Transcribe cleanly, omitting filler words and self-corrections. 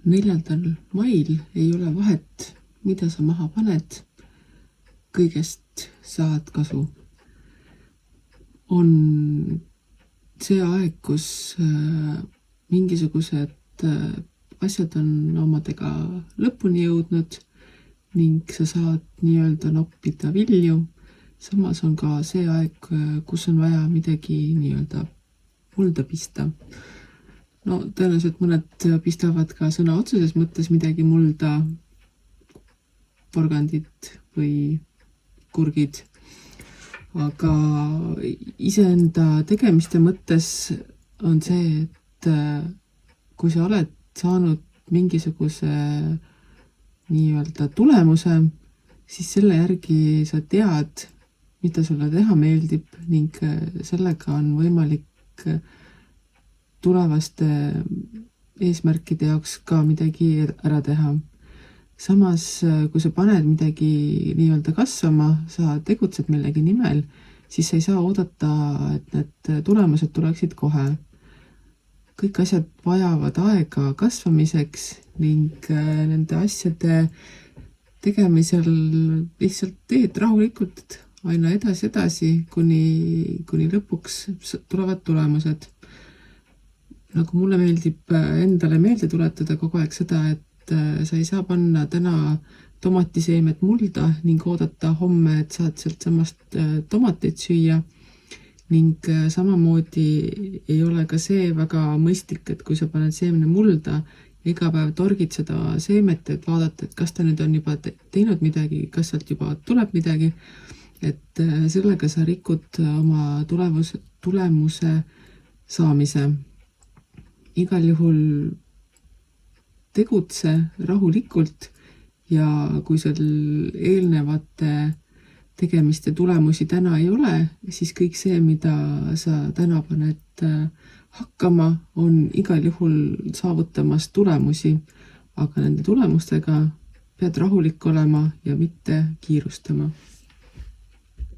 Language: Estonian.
4. mail ei ole vahet, mida sa maha paned, kõigest saad kasu. On see aeg, kus mingisugused asjad on omadega lõpuni jõudnud ning sa saad nii-öelda noppida vilju. Samas on ka see aeg, kus on vaja midagi nii-öelda mulda pista. No tõenäoliselt mõned pistavad ka sõna otseses mõttes midagi mulda, porgandid või kurgid. Aga iseenda tegemiste mõttes on see, et kui sa oled saanud mingisuguse nii-öelda tulemuse, siis selle järgi sa tead, mida sulle teha meeldib ning sellega on võimalik tulevaste eesmärkide jaoks ka midagi ära teha. Samas, kui sa paned midagi nii-öelda kasvama, sa tegutsed millegi nimel, siis sa ei saa oodata, et need tulemused tuleksid kohe. Kõik asjad vajavad aega kasvamiseks ning nende asjade tegemisel lihtsalt teed rahulikult aina edasi, kuni lõpuks tulevad tulemused. Nagu mulle meeldib endale meelde tuletada kogu aeg seda, et sa ei saa panna täna tomatiseemet mulda ning oodata homme, et saad sealt samast tomateid süüa. Ning samamoodi ei ole ka see väga mõistlik, et kui sa paned seemne mulda, iga päev torgid seda seemet, et vaadata, et kas ta nüüd on juba teinud midagi, kas sealt juba tuleb midagi. Et sellega sa rikud oma tulemuse saamise. Igal juhul tegutse rahulikult ja kui seal eelnevate tegemiste tulemusi täna ei ole, siis kõik see, mida sa täna paned hakkama, on igal juhul saavutamas tulemusi, aga nende tulemustega pead rahulik olema ja mitte kiirustama.